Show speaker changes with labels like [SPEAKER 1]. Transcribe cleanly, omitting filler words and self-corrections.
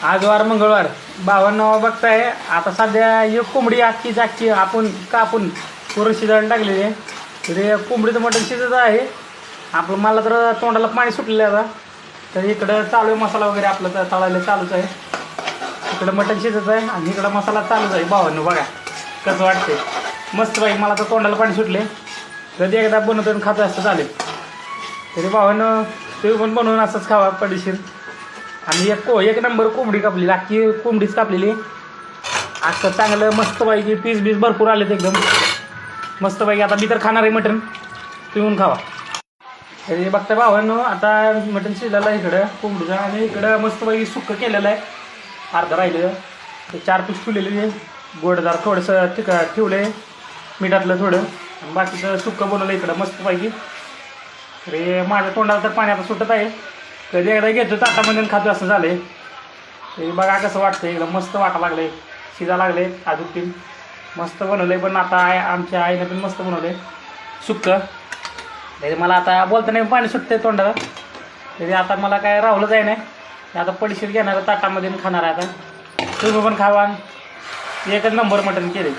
[SPEAKER 1] आज वार मंगळवार 52 बघताय. आता सध्या एक कोंबडी आजची आपण कापून पुरण शिजायला टाकलेली आहे. तर कोंबडीचं मटण शिजत आहे आपलं. मला तर तोंडाला पाणी सुटलेलं आहे आता. तर इकडं चालू आहे मसाला वगैरे आपलं तर तळायला चालूच आहे. इकडं मटण शिजत आहे आणि इकडं मसाला चालूच आहे. 52 बघा कसं वाटते मस्त बाई. मला तर तोंडाला पाणी सुटले. कधी एकदा बनवतो आणि खातो असं चालेल. तरी 52 तुम्ही पण बनवून असंच खावा पडीशीर. आणि एक नंबर कोंबडी कापलेली, अख्खी कोंबडीच कापलेली. असं चांगलं मस्तपैकी पीस भरपूर आलेत एकदम मस्तपैकी. आता मी तर खाणार आहे मटण, पिऊन खावा. तरी बघता 52 आता मटण शिजलेलं आहे इकडं कोंबडीचं. आणि इकडं मस्तपैकी सुक्कं केलेलं आहे. अर्धं राहिलेलं ते 4 पीस ठेवलेले आहे. गोडदार थोडंसं ठेवलं आहे मिठातलं थोडं. आणि बाकीचं सुक्कं बनवलं इकडं मस्तपैकी. तरी माझ्या तोंडाला तर पाणी आता सुटत आहे. कधी एकदा घेतो ताटामध्ये खातो असं झालं आहे. तरी बघा कसं वाटतं एकदम मस्त वाटा लागलं आहे. शिजा लागले अजून तीन मस्त बनवलं आहे. पण आता आमच्या आईनं पण मस्त बनवलं आहे सुक्कं. तरी मला आता बोलताना पाणी सुटते तोंडाला. तरी आता मला काय राहुलंच आहे नाही. आता पडशीर घेणार ताटामध्ये खाणार आहे. आता तुम्ही पण खावा. एकच नंबर मटण केले.